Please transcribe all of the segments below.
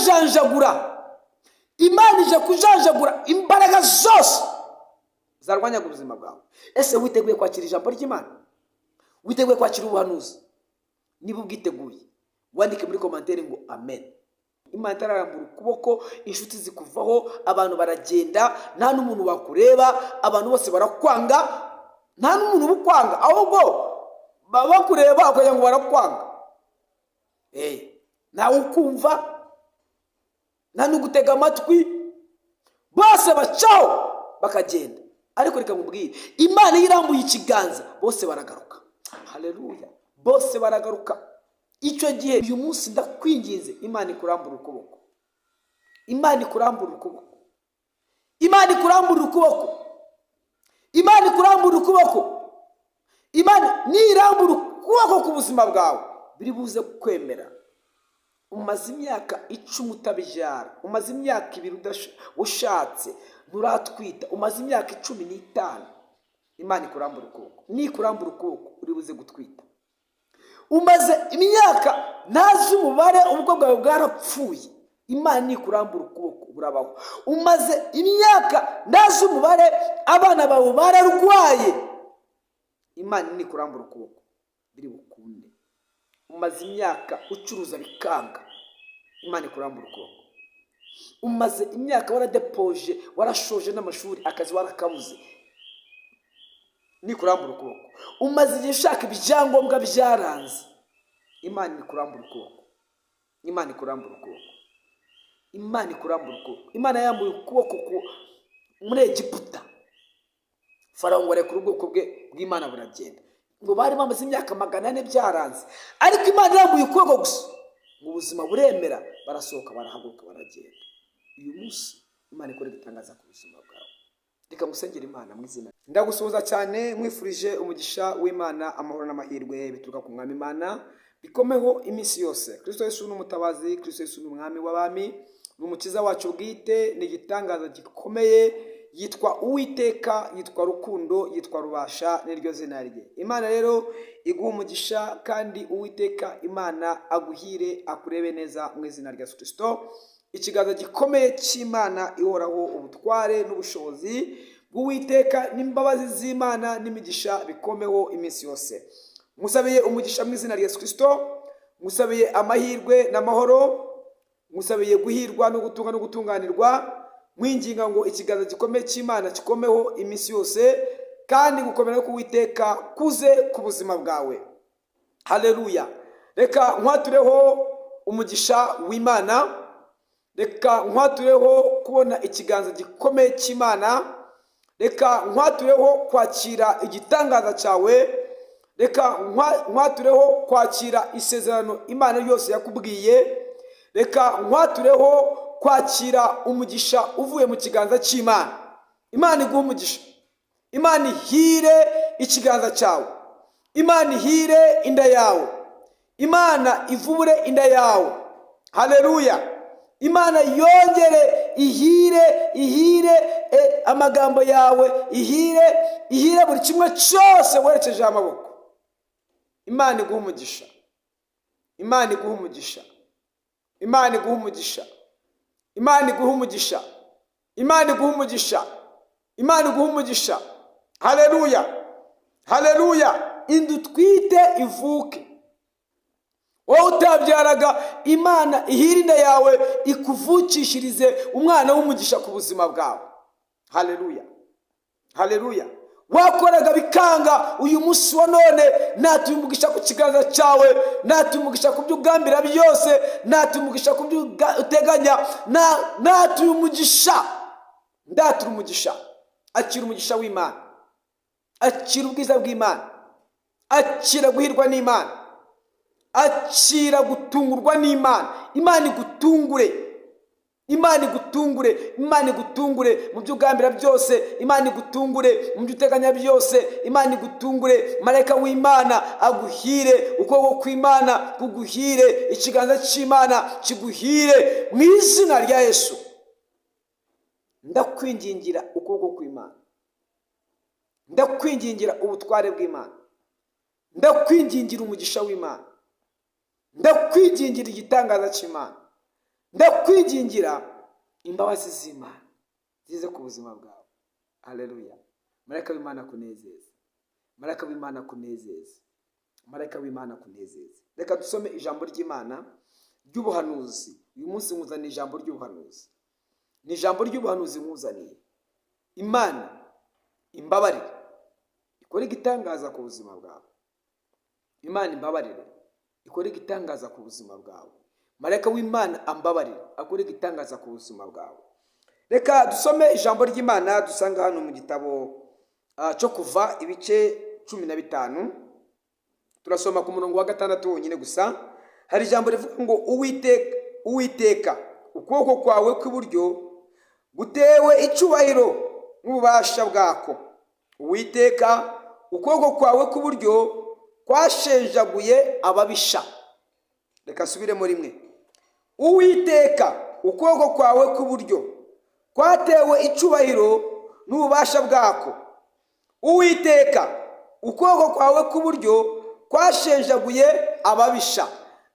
kubajanjagura. Imana ije kujanjagura imbaraga zose zarwanyaga ubuzima bwawe. Ese witeguye kwakira ijambo ry'Imana? Witeguye kwakira ubuhanuzi? Niba ubwiteguye, wandike muri commentaire ngo amen. Imana itararambura ukuboko, inshuti zikuvaho, abantu baragenda, nta n'umuntu wakureba, abantu bose barakwanga, nta n'umuntu ubukwanga, ahubwo baba bakureba kugira ngo barakwanga. Nawe ukumva, nta n'ugutega amatwi, bose bacaho bakagenda. Ariko reka mubwire, Imana irambuye ikiganza, bose baragaruka. Haleluya, bose baragaruka. Icyo gihe uyu munsi ndakwinginze, Imana ikurambura ukuboko. Imana ikurambura ukuboko. Imana ikurambura ukuboko. Imana ikurambura ukuboko. Imana nirambura ukuboko ku buzima bwawe, biri buze kwemera. Umaze imyaka 10 utabibyara, umaze imyaka 2 ushatse nturatwita, umaze imyaka 15, Imana ikurambura ukuboko. Nikurambura ukuboko uri buze gutwita. Umaze imyaka ntazi umubare ubwo bwawe bwarapfuye, Imana nikurambura ukuboko burabaho. Umaze imyaka ntazi umubare abana bawe bararwaye, Imana nikurambura ukuboko biri bukunde. Umaze imyaka ucuruza bikanga, Imana ikurambura ukuboko. Umaze imyaka waradepoje, warashoje n'amashuri, akazi warakabuze, nikurambura ukuboko. Umaze igihe ushaka ibyangombwa byaranze, Imana ikurambura ukuboko. Imana ikurambura ukuboko. Imana ikurambura ukuboko. Imana yambuye ukuboko muri Egiputa. Farawo ngo arekure ubwoko bwe bw'Imana buragenda. Ngo bari bamaze imyaka 400 byaranze, ariko Imana yambuye ukuboko gusa, ngo ubuzima buremera, barasohoka barahaguruka baragenda. Uyu munsi Imana ikora igitangaza ku buzima bwawe. Reka musengere Imana mu izina. Ndagusuhuza cyane, mwifurije umugisha w'Imana, amahoro n'amahirwe bituruka ku Mwami Imana bikomeho iminsi yose. Kristo Yesu n'umutabazi, Kristo Yesu n'umwami w'abami, n'umukiza wacu bwite, ni igitangaza gikomeye, yitwa Uwiteka, yitwa Rukundo, yitwa Rubasha, niryo zina rye. Imana rero iguha umugisha, kandi Uwiteka Imana aguhire, akurebe neza mu izina rya Yesu Kristo. Ikiganza gikomeye cy'Imana ihoraho ubutware n'ubushobozi bw'Uwiteka n'imbabazi z'Imana n'imigisha bikomeho iminsi yose. Musabiye umugisha mu izina rya Yesu Kristo, musabiye amahirwe n'amahoro, musabiye guhirwa no gutunga no gutunganirwa, mwinginga ngo ikiganza gikomeye cy'Imana gikomeho iminsi yose, kandi gukomera ku Uwiteka kuze ku buzima bwawe. Haleluya. Reka nkwatureho umugisha w'Imana, reka nkwatureho kubona ikiganza gikomeye cy'Imana, reka nkwatureho kwakira igitangaza cyawe, reka nkwatureho kwakira isezerano Imana yose yakubwiye, reka nkwatureho kwakira umugisha uvuye mu kiganza cy'Imana. Imana iguha umugisha. Imana ihire ikiganza cyawe. Imana ihire inda yawe. Imana ivubure inda yawe. Haleluya. Imana yongere ihire amagambo yawe, ihire buri kimwe cyose werekeje amaboko. Imana iguha umugisha. Imana iguha umugisha. Imana iguha umugisha. Imana iguha umugisha. Imana iguha umugisha. Imana iguha umugisha. Haleluya. Haleluya. Indutwite ivuke. Wowe utabyaraga, Imana ihire inda yawe, ikuvukishirize umwana w'umugisha ku buzima bwawe. Haleluya. Haleluya. Wakoraga bikanga, uyu munsi wa none natuye umugisha ku kiganza cyawe, natuye umugisha ku byo ugambira byose, natuye umugisha ku byo uteganya, natuye umugisha. Ndatura umugisha. Akira umugisha w'Imana. Akira ubwiza bw'Imana. Akira guhirwa n'Imana. Akira gutungurwa n'Imana. Imana igutungure. Imana igutungure. Imana igutungure mu byo ugambira byose. Imana igutungure mu byo uteganya byose. Imana igutungure. Marayika w'Imana aguhire. Ukuboko kw'Imana kuguhire. Ikiganza cy'Imana kiguhire mu izina rya Yesu. Ndakwingingira ukuboko kw'Imana. Ndakwingingira ubutware bw'Imana. Ndakwingingira umugisha w'Imana. Ndakwingingira igitangaza cy'Imana. ndakwigingira imbabazi z'Imana zize ku buzima bwawe. Haleluya. Marayika w'Imana kunezeza, marayika w'Imana kunezeza, marayika w'Imana kunezeza. Reka dusome ijambo ry'Imana ry'ubuhanuzi. Uyu munsi nkuzaniye ijambo ry'ubuhanuzi. Ni ijambo ry'ubuhanuzi nkuzaniye. Imana imbabarire ikora igitangaza ku buzima bwawe. Imana imbabarire ikora igitangaza ku buzima bwawe. Marayika w'Imana ambabarire akora igitangaza ku buzima bwawe. Reka dusome ijambo ry'Imana dusanga hano mu gitabo cyo Kuva ibice 15. Turasoma ku murongo wa 6 wonyine gusa. Hari ijambo rivuga ngo Uwiteka ukuboko kwawe kw'iburyo gutewe icyubahiro n'ububasha bwako. Uwiteka ukuboko kwawe kw'iburyo kwashenjaguye ababisha. Reka subiremo rimwe. Uwiteka ukuboko kwawe kw'iburyo kwatewe icyubahiro n'ububasha bwako. Uwiteka ukuboko kwawe kw'iburyo kwashenjaguye ababisha.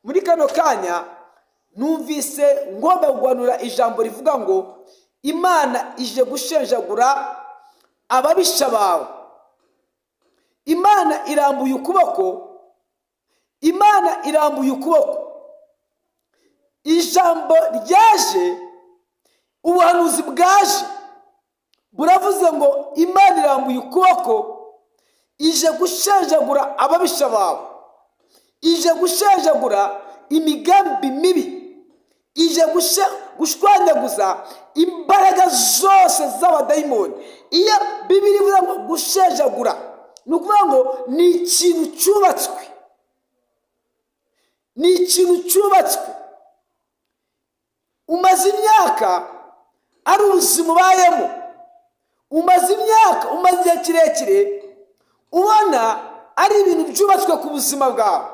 Muri kano kanya numvise ngomba kugwanura ijambo rivuga ngo Imana ije gushenjagura ababisha bawe. Imana irambuye ukuboko, Imana irambuye ukuboko. Ijambo ryaje, ubuhanuzi bwaje buravuze ngo Imana irambuye ukuboko ije gushenjagura ababisha bawe, ije gushenjagura imigambi mibi, ije gushwanyaguza imbaraga zose z'abadayimoni. Iyo Bibiliya ivuga ngo gushenjagura, ni ukuvuga ngo ni ikintu cyubatswe, ni ikintu cyubatswe. Umaze imyaka ari ubuzima ubayemo, umaze imyaka, umaze igihe kirekire ubona ari ibintu byubatswe ku buzima bwawe,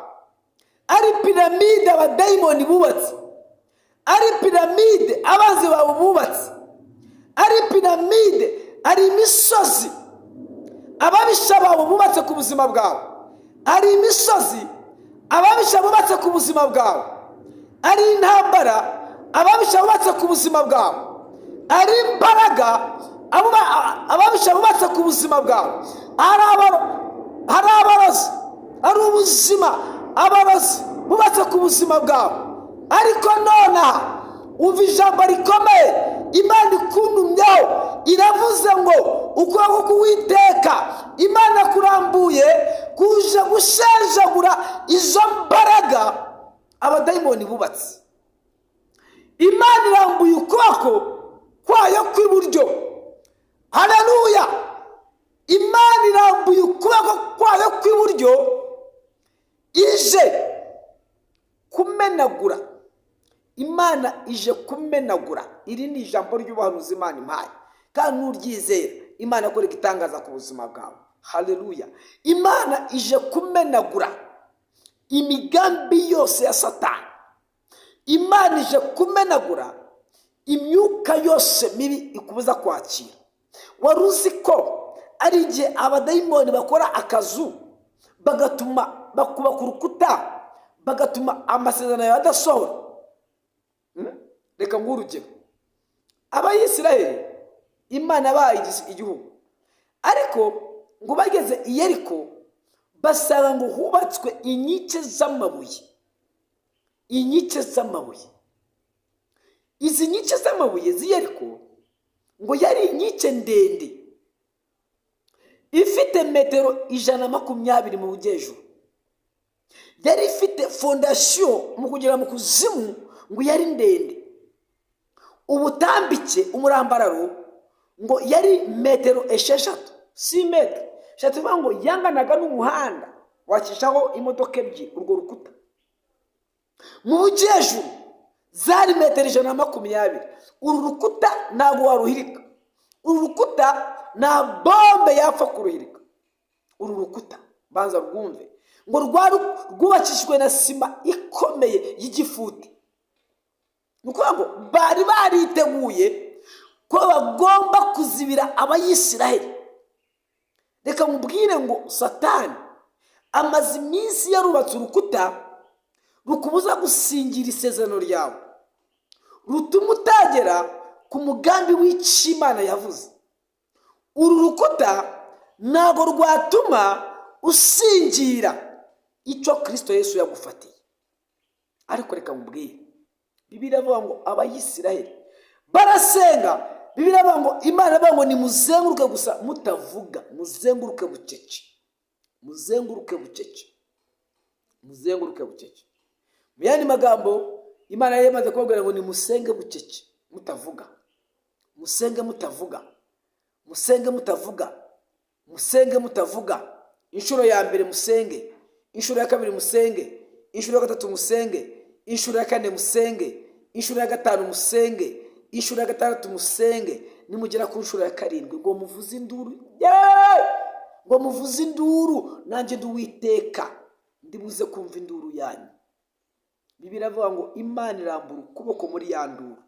ari piramide abadayimoni bubatse, ari piramide abanzi bawe bubatse, ari piramide, ari imisozi ababisha bawe bubatse ku buzima bwawe, ari imisozi ababisha bubatse ku buzima bwawe, ari intambara ababisha bubatse ku buzima bwawe, ari imbaraga ababisha bubatse ku buzima bwawe, hari abarozi, ari ubuzima abarozi bubatse ku buzima bwawe. Ariko nonaha umva ijambo rikomeye Imana ikuntumyeho, iravuze ngo ukuboko k'Uwiteka Imana kurambuye kuje gushenjagura izo mbaraga abadayimoni bubatse. Imana irambuye ukuboko kwayo kw'iburyo. Haleluya. Imana irambuye ukuboko kwayo kw'iburyo ije kumenagura. Imana ije kumenagura. Iri ni ijambo ry'ubuhanuzi Imana impaye, kandi nuryizera Imana akora igitangaza ku buzima bwawe. Haleluya. Imana ije kumenagura imigambi yose ya Satani. Imana ije kumenagura imyuka yose mibi ikubuza kwakira. Wari uzi ko ari igihe abadayimoni bakora akazu bagatuma bakubaka urukuta, bagatuma amasezerano yawe adasohora? Reka ngurugero, Abayisiraheli Imana yabaye igihugu, ariko ngo bageze i Yeriko basanga ngo hubatswe inkike z'amabuye. Inkike z'amabuye. Izi nkike z'amabuye z'i Yeriko ngo yari inkike ndende ifite metero 120 mu bujyejuru. Yari ifite fondasiyo mu kugera mu kuzimu ngo yari ndende. Ubutambike, umurambararo ngo yari metero 6, 6 metero. Shatuvuga ngo yanganaga n'umuhanda wacishaho imodoka ebyiri urwo rukuta. Mu bujyejuru zari metero 120. Uru rukuta ntabwo waruhirika. Uru rukuta na bombe yapfa kuruhirika. Uru rukuta banza rwumve ngo rwubakishijwe na sima ikomeye y'igifuti. Nuko ngo bari bariteguye ko bagomba kuzibira Abayisiraheli. Reka mubwire ngo Satani amaze iminsi yarubatse urukuta rukubuza gusingira isezerano ryawe, rutuma utagera ku mugambi w'icyo Imana yavuze. Uru rukuta ntabwo rwatuma usingira icyo Kristo Yesu yagufatiye. Ariko reka mubwire, Bibiliya ivuga ngo Abayisiraheli barasenga. Bibiliya ivuga ngo Imana ivuga ngo nimuzenguruke gusa mutavuga, muzenguruke bucece, muzenguruke bucece, muzenguruke bucece. Mu yandi magambo, Imana yari imaze kubabwira ngo nimusenge bucece mutavuga, musenge mutavuga, musenge mutavuga, musenge mutavuga. Inshuro ya mbere musenge, inshuro ya kabiri musenge, inshuro ya gatatu musenge, inshuro ya kane musenge, inshuro ya gatanu musenge, inshuro ya gatandatu musenge. Nimugera ku nshuro ya karindwi ngo muvuze induru, ngo muvuze induru, nanjye ndi Uwiteka ndibuze kumva induru yanyu. Bibiliya ivuga ngo Imana irambura ukuboko muri ya nduru.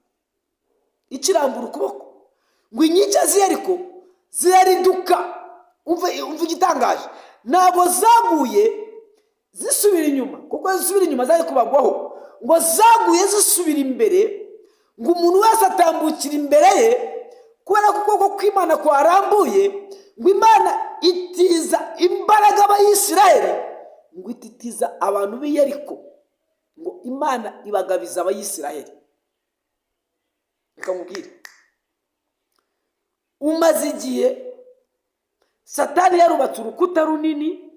Ikirambura ukuboko ngo inkike z'Yeriko zirariduka. Umva igitangaje, ntabwo zaguye zisubira inyuma, kuko zisubira inyuma zari kubagwaho, ngo zaguye zisubira imbere, ngo umuntu wese atambukira imbere ye, kubera ko ukuboko kw'Imana kwarambuye. Ngo Imana itiza imbaraga Abayisiraheli, ngo ititiza abantu b'i Yeriko, ngo Imana ibagabiza Abayisiraheli. Reka mubwire, umaze igihe Satani yarubatse urukuta runini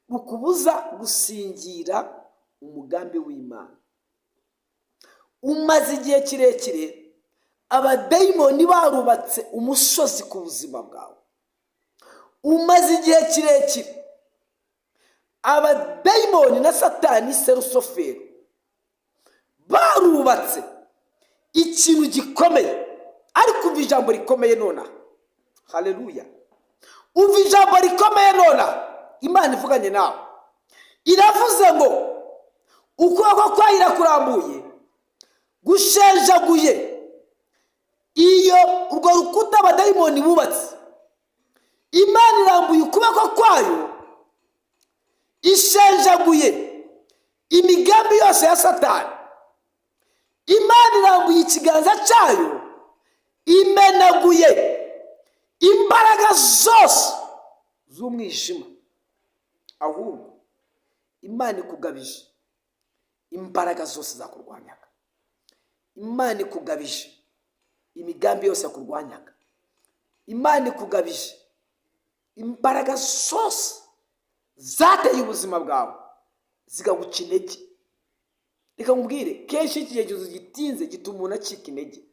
rukubuza gusingira umugambi w'Imana. Umaze igihe kirekire abadayimoni barubatse umusozi ku buzima bwawe. Umaze igihe kirekire abadayimoni na Satani Serusofero barubatse ikintu gikomeye. Ariko umva ijambo rikomeye nonaha. Haleluya. Umva ijambo rikomeye nonaha. Imana ivuganye nawe, iravuze ngo ukuboko kwayo irakurambuye gushenjaguye iyo urwo rukuta abadayimoni bubatse. Imana irambuye ukuboko kwayo ishenjaguye imigambi yose ya Satani. Imana irambuye ikiganza cyayo imenaguye imbaraga zose z'umwijima. Ahubwo Imana ikugabije imbaraga zose zakurwanyaga. Imana ikugabije imigambi yose yakurwanyaga. Imana ikugabije imbaraga zose zateye ubuzima bwawe zigaguca intege. Reka nkubwire, kenshi ikigezo gitinze gituma umuntu acika intege.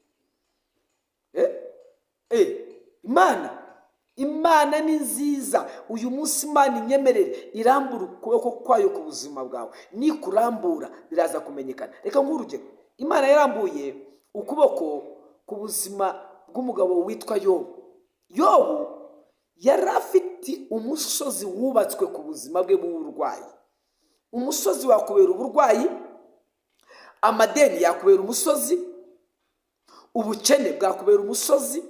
Imana ni nziza. Uyu munsi Imana inyemerere irambura ukuboko kwayo ku buzima bwawe. Nikurambura biraza kumenyekana. Reka nk'urugero, Imana yarambuye ukuboko ku buzima bw'umugabo witwa Yobu. Yobu yari afite umusozi wubatswe ku buzima bwe bw'uburwayi. Umusozi wakubera uburwayi, amadeni yakubera umusozi, ubukene bwakubera umusozi,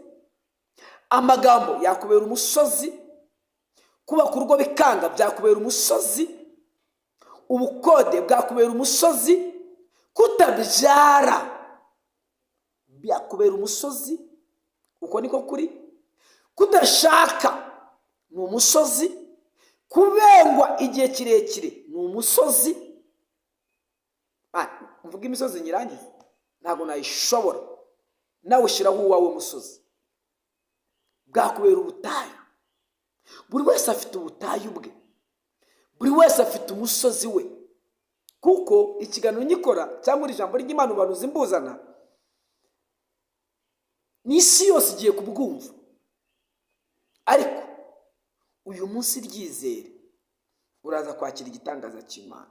amagambo yakubera umusozi, kubaka urugo bikanga byakubera umusozi, ubukode bwakubera umusozi, kutabyara byakubera umusozi. Uko niko kuri. Kudashaka ni umusozi, kubengwa igihe kirekire ni umusozi. Mvuga imisozi nyirangiza ntabwo nayishobora, nawe ushyiraho uwawe musozi. Bwakubera ubutayu. Buri wese afite ubutayu bwe, buri wese afite umusozi we. Kuko ikiganiro nyikora cyangwa ijambo ry'Imana abantu zimbuzana, n'isi yose igiye kubwumva. Ariko uyu munsi ryizere, uraza kwakira igitangaza cy'Imana.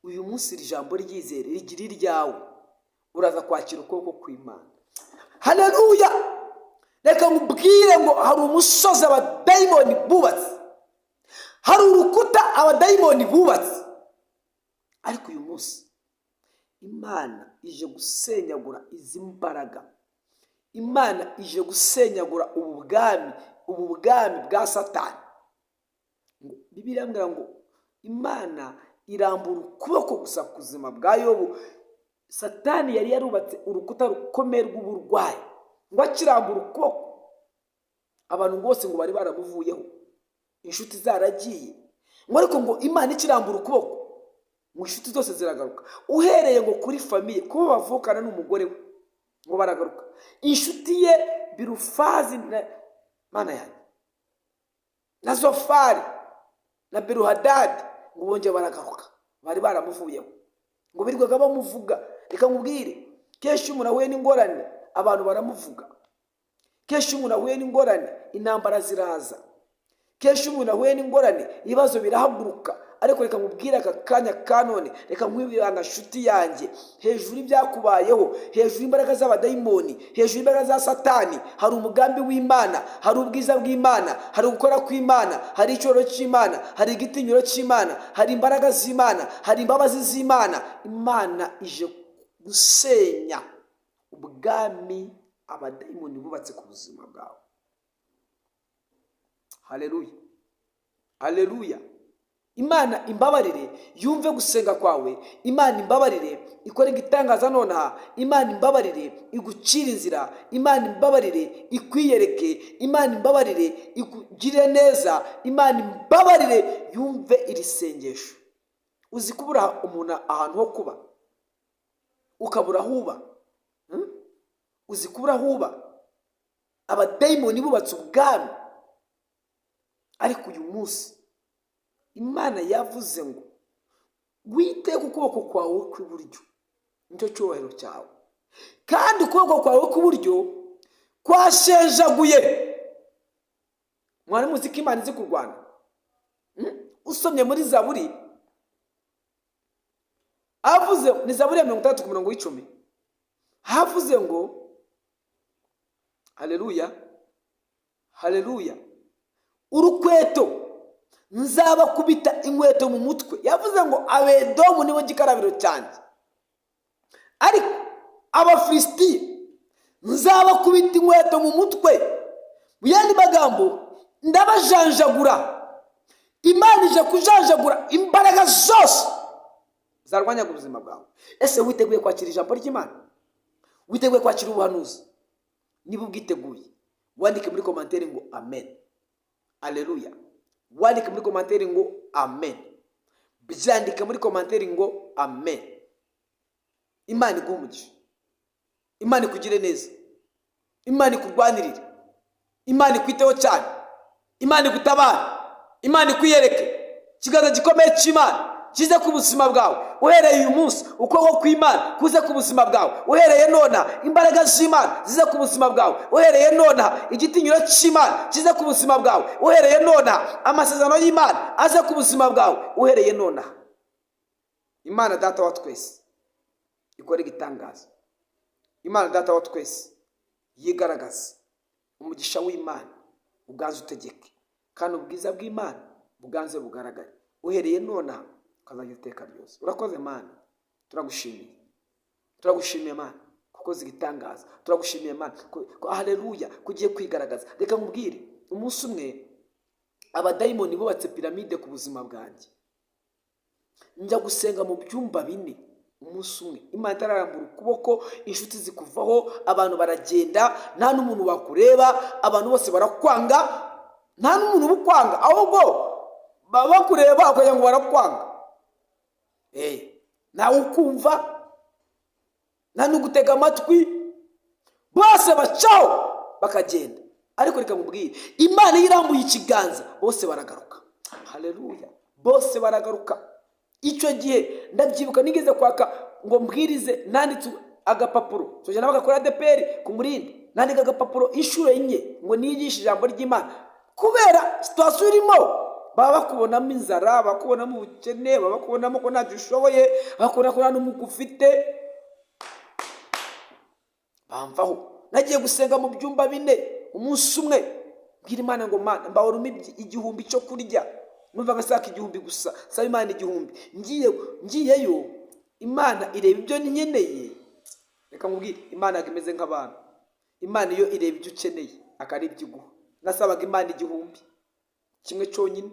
Uyu munsi iri jambo ryizere rigira iryawe, uraza kwakira ukuboko kw'Imana. Haleluya. Reka nkubwire ngo hari umusozi abadayimoni bubatse, hari urukuta abadayimoni bubatse. Ariko uyu munsi Imana ije gusenyagura izi mbaraga. Imana ije gusenyagura ubu bwami bwa Satani. Bibiliya imbwira ngo Imana irambura ukuboko gusa ku buzima bwa Yobu. Satani yari yarubatse urukuta rukomeye rw'uburwayi ngo akirambura ukuboko abantu bose ngo bari baramuvuyeho, inshuti zaragiye, ngo ariko ngo Imana ikirambura ukuboko ngo inshuti zose ziragaruka, uhereye ngo kuri famiye kuba bavukana n'umugore we ngo baragaruka, inshuti ye Birufazi mana yanjye na Zofari na Beruhadadi ngo bongeye baragaruka, bari baramuvuyeho ngo birirwaga bamuvuga. Reka nkubwire, kenshi umuntu ahuye n'ingorane abantu baramuvuga, kenshi umuntu ahuye n'ingorane intambara ziraza, kenshi umuntu ahuye n'ingorane ibibazo birahaguruka. Ariko reka nkubwire aka kanya kanone, reka nkwibiranga nshuti yanjye, hejuru y'ibyakubayeho, hejuru y'imbaraga z'abadayimoni, hejuru y'imbaraga za Satani hari umugambi w'Imana, hari ubwiza bw'Imana, hari gukora kw'Imana, hari icyoro cy'Imana, hari igitinyiro cy'Imana, hari imbaraga z'Imana, hari imbabazi z'Imana. Imana ije gusenya ubwami abadayimoni bubatse ku buzima bwawe. Haleluya, haleluya. Imana imbabarire yumve gusenga kwawe, Imana imbabarire ikore igitangaza nonaha, Imana imbabarire igucira inzira, Imana imbabarire ikwiyereke, Imana imbabarire ikugire neza, Imana imbabarire yumve iri sengesho. Uzi kubura umuntu ahantu ho kuba ukabura huba, uzi kubura huba, abadayimoni bubatse ubwami. Ariko uyu munsi Imana yavuze ngo wite ku kuboko kwawe kw'iburyo, nicyo cyubahiro cyawe, kandi ukuboko kwawe kw'iburyo kwashenjaguye. Mwari muzi ko Imana izi kurwana? Usomye muri Zaburi, havuze ni Zaburi ya 60:10, havuze ngo haleluya, haleluya, urukweto nzabakubita inkweto mu mutwe. Yavuze ngo Abedomu nibo gikarabiro cyanjye, ariko Abafilisitiya nzabakubita inkweto mu mutwe. Mu yandi magambo, ndabajanjagura. Imana ije kujanjagura imbaraga zose zarwanya ku buzima bwawe. Ese witeguye kwakira ijambo ry'Imana? Witeguye kwakira ubuhanuzi? Niba ubwiteguye, wandike muri komantere ngo amen. Haleluya. Wandike muri komantere ngo amen. Byandike muri komantere ngo amen. Imana iguhe umugisha, Imana ikugire neza, Imana ikurwanirire, Imana ikwiteho cyane, Imana igutabara, Imana ikwiyereke. Ikiganza gikomeye cy'Imana kize ku buzima bwawe uhereye uyu munsi, ukuboko kw'Imana kuze ku buzima bwawe uhereye nona, imbaraga z'Imana zize ku buzima bwawe uhereye nona, igitinyiro cy'Imana kize ku buzima bwawe uhereye nona, amasezerano y'Imana aze ku buzima bwawe uhereye nona. Imana data wa twese ikore igitangaza, Imana data wa twese yigaragaza, umugisha w'Imana uganze utegeke, kandi ubwiza bw'Imana buganze bugaragare uhereye nona ukazajya iteka ryose. Urakoze Mana, turagushimiye, turagushimiye Mana kuko zigitangaza, turagushimiye Mana haleluya kugiye kwigaragaza. Reka nkubwire, umunsi umwe abadayimoni bubatse piramide ku buzima bwanjye, njya gusenga mu byumba 4. Umunsi umwe Imana itararambura ukuboko, inshuti zikuvaho, abantu baragenda, nta n'umuntu wakureba, abantu bose barakwanga, nta n'umuntu ubukwanga, ahubwo baba bakureba ukagira ngo barakwanga. Nawe ukumva, nta n'ugutega amatwi, bose bacaho bakagenda. Ariko reka nkubwire, Imana irambuye ikiganza bose baragaruka. Haleluya, bose baragaruka. Icyo gihe ndabyibuka nigeze kwaka ngo mbwirize, nanditse agapapuro tujana bagakora ADPR ku Murindi, nandika agapapuro inshuro 4 ngo niyigishe ijambo ry'Imana, kubera situation irimo baba bakubonamo inzara, bakubonamo ubukene, baba bakubonamo ko ntacyo ushoboye, bakubona ko nta n'umuko ufite, bamvaho. Nagiye gusenga mu byumba 4 umunsi umwe, mbwira Imana ngo Mana mbahora igihumbi cyo kurya, numva ngasaka igihumbi gusa, saba Imana igihumbi. Ngiyeyo Imana ireba ibyo nkeneye. Reka nkubwire, Imana imeze nk'abantu, Imana iyo ireba ibyo ukeneye akari ibyiguha. Nasabaga Imana igihumbi kimwe cyonyine,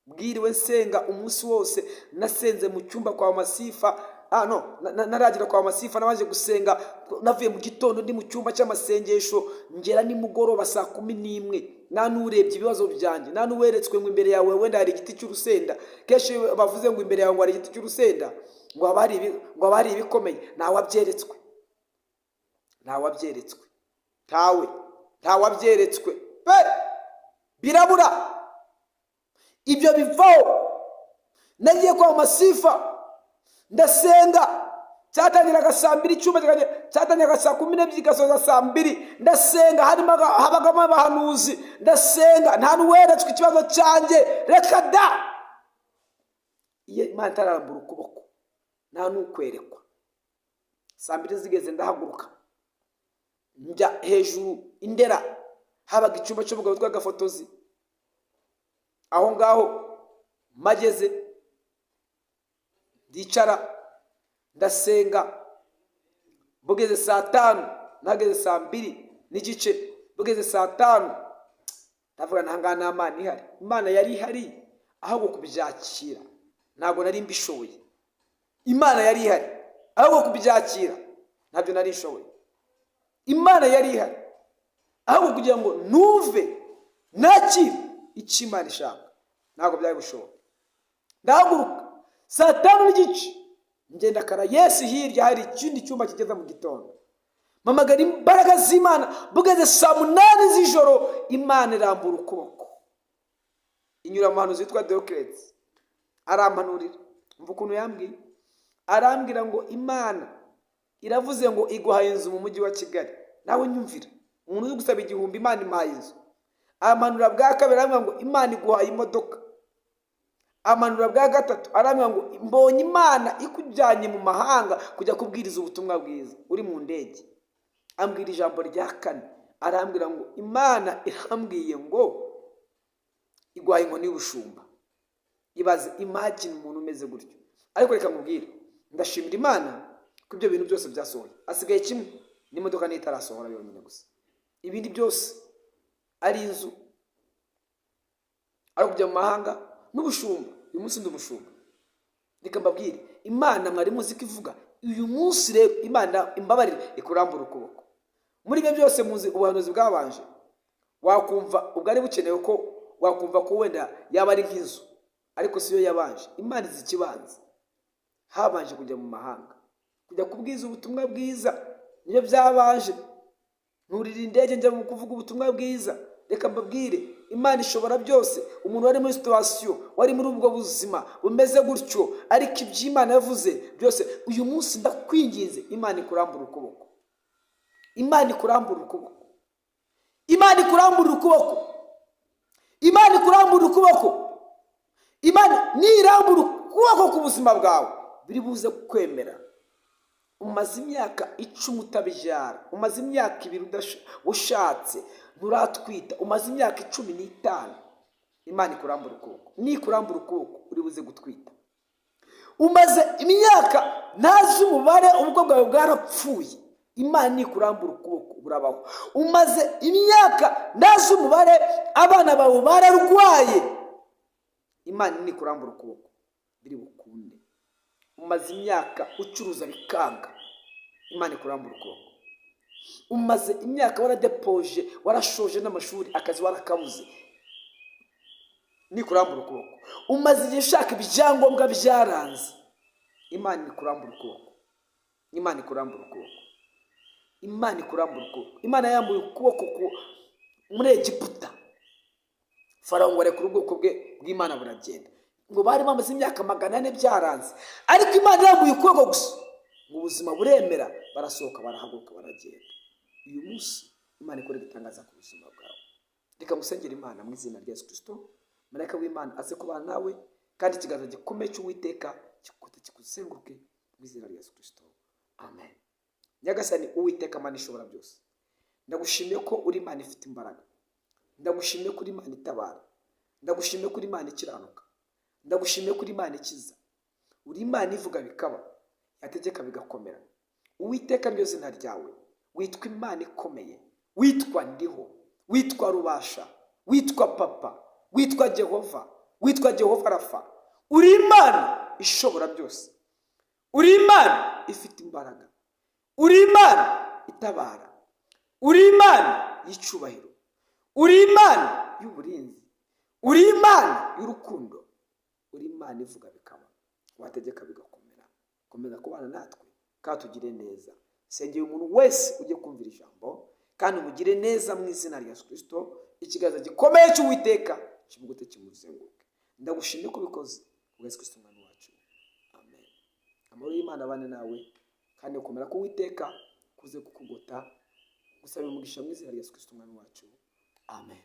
bwiriwe nsenga umunsi wose, nasenze mu cyumba kwa Masifa no, naragira kwa Masifa nabanje gusenga, navuye mu gitondo ndi mu cyumba cy'amasengesho, ngera nimugoroba saa 11, nta n'urebye ibibazo byanjye, nta n'uweretswe ngo imbere yawe wenda hari igiti cy'urusenda. Kenshi bavuze ngo imbere yawe ngo hari igiti cy'urusenda, ngo abari ibikomeye, ntawabyeretswe, ntawabyeretswe birabura. Ibyo bivaho, nagiye kwa Masifa ndasenga, cyatangiraga saa 2, icyumba cyatangiraga saa 12 gasoza saa 2, ndasenga, habagamo abahanuzi, ndasenga, nta n'uweretswe ikibazo cyanjye, reka da. Iyo Imana itararambura ukuboko nta n'ukwerekwa. Saa 2 zigeze ndahaguruka njya hejuru Indera, habaga icyumba cy'ubugabo tw'agafotozi. Aho ngaho mageze ndicara ndasenga, bugeze saa 5, nageze saa 2 n'igice, bugeze saa 5 ndavuga ntangana Imana ihari. Imana yari ihari, ahubwo kubyakira ntabwo nari mbishoboye. Imana yari ihari, ahubwo kubyakira ntabyo nari nshoboye. Imana yari ihari, ahubwo kugira ngo nuve nakire icyo Imana ishaka ntabwo byari bishoboye. Ndahaguruka saa 5 n'igice, ngenda kara Yesu hirya hari ikindi cyumba kigeza mu gitondo, mpamagara imbaraga z'Imana. Bugeze saa 8 z'ijoro, Imana irambura ukuboko, inyura mu hantu zitwa Deocrates, arampanurira. Mvuga ukuntu yambwiye, arambwira ngo Imana iravuze ngo iguhaye inzu mu mujyi wa Kigali. Nawe nyumvira, umuntu uri gusaba 1000, Imana imuhaye inzu. Amanura bwa kabiri arambwira ngo Imana iguhaye imodoka. Amanura bwa gatatu arambwira ngo mbonye Imana ikujyanye mu mahanga kujya kubwiriza ubutumwa bwiza, uri mu ndege. Ambwira ijambo rya 4, arambwira ngo Imana irambwiye ngo iguhaye inkoni y'ubushumba. Ibaze, imagine umuntu umeze gutyo. Ariko reka nkubwire, ndashimira Imana ko ibyo bintu byose byasohoye. Asigaye kimwe n'imodoka n'itarasohora yonyine gusa, ibindi byose ari inzu, ari kujya mu mahanga n'ubushumba. Uyu munsi ndi umushumba. Reka mbabwire, Imana mwari muzi ko ivuga. Uyu munsi rero Imana imbabarire ikurambura ukuboko. Muri ibyo byose muzi ubuhanuzi bwabanje, wakumva ubwo ari bukenewe ko wakumva ko wenda yaba ari nk'inzu, ariko siyo yabanje. Imana izi ikibanza, habanje kujya mu mahanga kujya kubwiza ubutumwa bwiza, niyo byabanje. Nturira indege njya mu kuvuga ubutumwa bwiza. Reka mbabwire, Imana ishobora byose. Umuntu wari muri situation, wari muri ubwo buzima bumeze gutyo, ariko ibyo Imana yavuze byose, uyu munsi ndakwinginze, Imana ikurambura ukuboko. Imana ikurambura ukuboko. Imana ikurambura ukuboko. Imana ikurambura ukuboko. Imana nirambura ukuboko ku buzima bwawe, biri buze kwemera. Umaze imyaka 10 utabibyara, umaze imyaka 2 ushatse nturatwita, umaze imyaka 15, Imana ikurambura ukuboko. Nikurambura ukuboko uri buze gutwita. Umaze imyaka ntazi umubare ubwo bwawe bwarapfuye, Imana nikurambura ukuboko burabaho. Umaze imyaka ntazi umubare abana bawe bararwaye, Imana nikurambura ukuboko biri bukunde. Umaze imyaka ucuruza bikanga, Imana ikurambura ukuboko. Umaze imyaka waradepoje, warashoje n'amashuri, akazi warakabuze, nikurambura ukuboko. Umaze igihe ushaka ibyangombwa byaranze, Imana ikurambura ukuboko. Imana ikurambura ukuboko. Imana ikurambura ukuboko. Imana yambuye ukuboko muri Egiputa. Farawo ngo arekure ubwoko bwe bw'Imana buragenda, ngo bari bamaze imyaka 400 byaranze, ariko Imana yambuye ukuboko gusa ngo ubuzima buremera, barasohoka barahaguruka baragenda. Uyu munsi Imana ikora igitangaza ku buzima bwawe. Reka musengere Imana mu izina rya Yesu Kristo. Marayika w'Imana aze kubana nawe, kandi ikiganza gikomeye cy'Uwiteka kikuzenguruke mu izina rya Yesu Kristo. Amen. Nyagasani Uwiteka Mana ishobora byose, ndagushimiye ko uri Imana ifite imbaraga. Ndagushimiye ko uri Imana itabara. Ndagushimiye ko uri Imana ikiranuka. Ndagushimiye ko uri Imana ikiza. Uri Imana ivuga bikaba, yategeka bigakomera. Uwiteka niryo zina ryawe. Witwa Imana ikomeye, witwa Ndiho, witwa Rubasha, witwa Papa, witwa Jehova, witwa Jehova Rafa. Uri Imana ishobora byose. uri Imana ifite imbaraga, uri Imana itabara, uri Imana y'icyubahiro, uri Imana y'uburinzi, uri Imana y'urukundo, uri Imana ivuga bikaba, wategeka bigakomera. Komeza kubana natwe kandi tugire neza. Sengera umuntu wese ujye kumvira ijambo kandi umugire neza mu izina rya Yesu Kristo. Ikiganza gikomeye cy'Uwiteka kimugute kimuzenguruke. Ndagushimye ko ubikoze ubwo Yesu Kristo umwami wacu. Amen. Amahoro y'Imana abane nawe kandi ukomera ko Uwiteka kuze kukugota. Gusaba umugisha mu izina rya Yesu Kristo umwami wacu. Amen.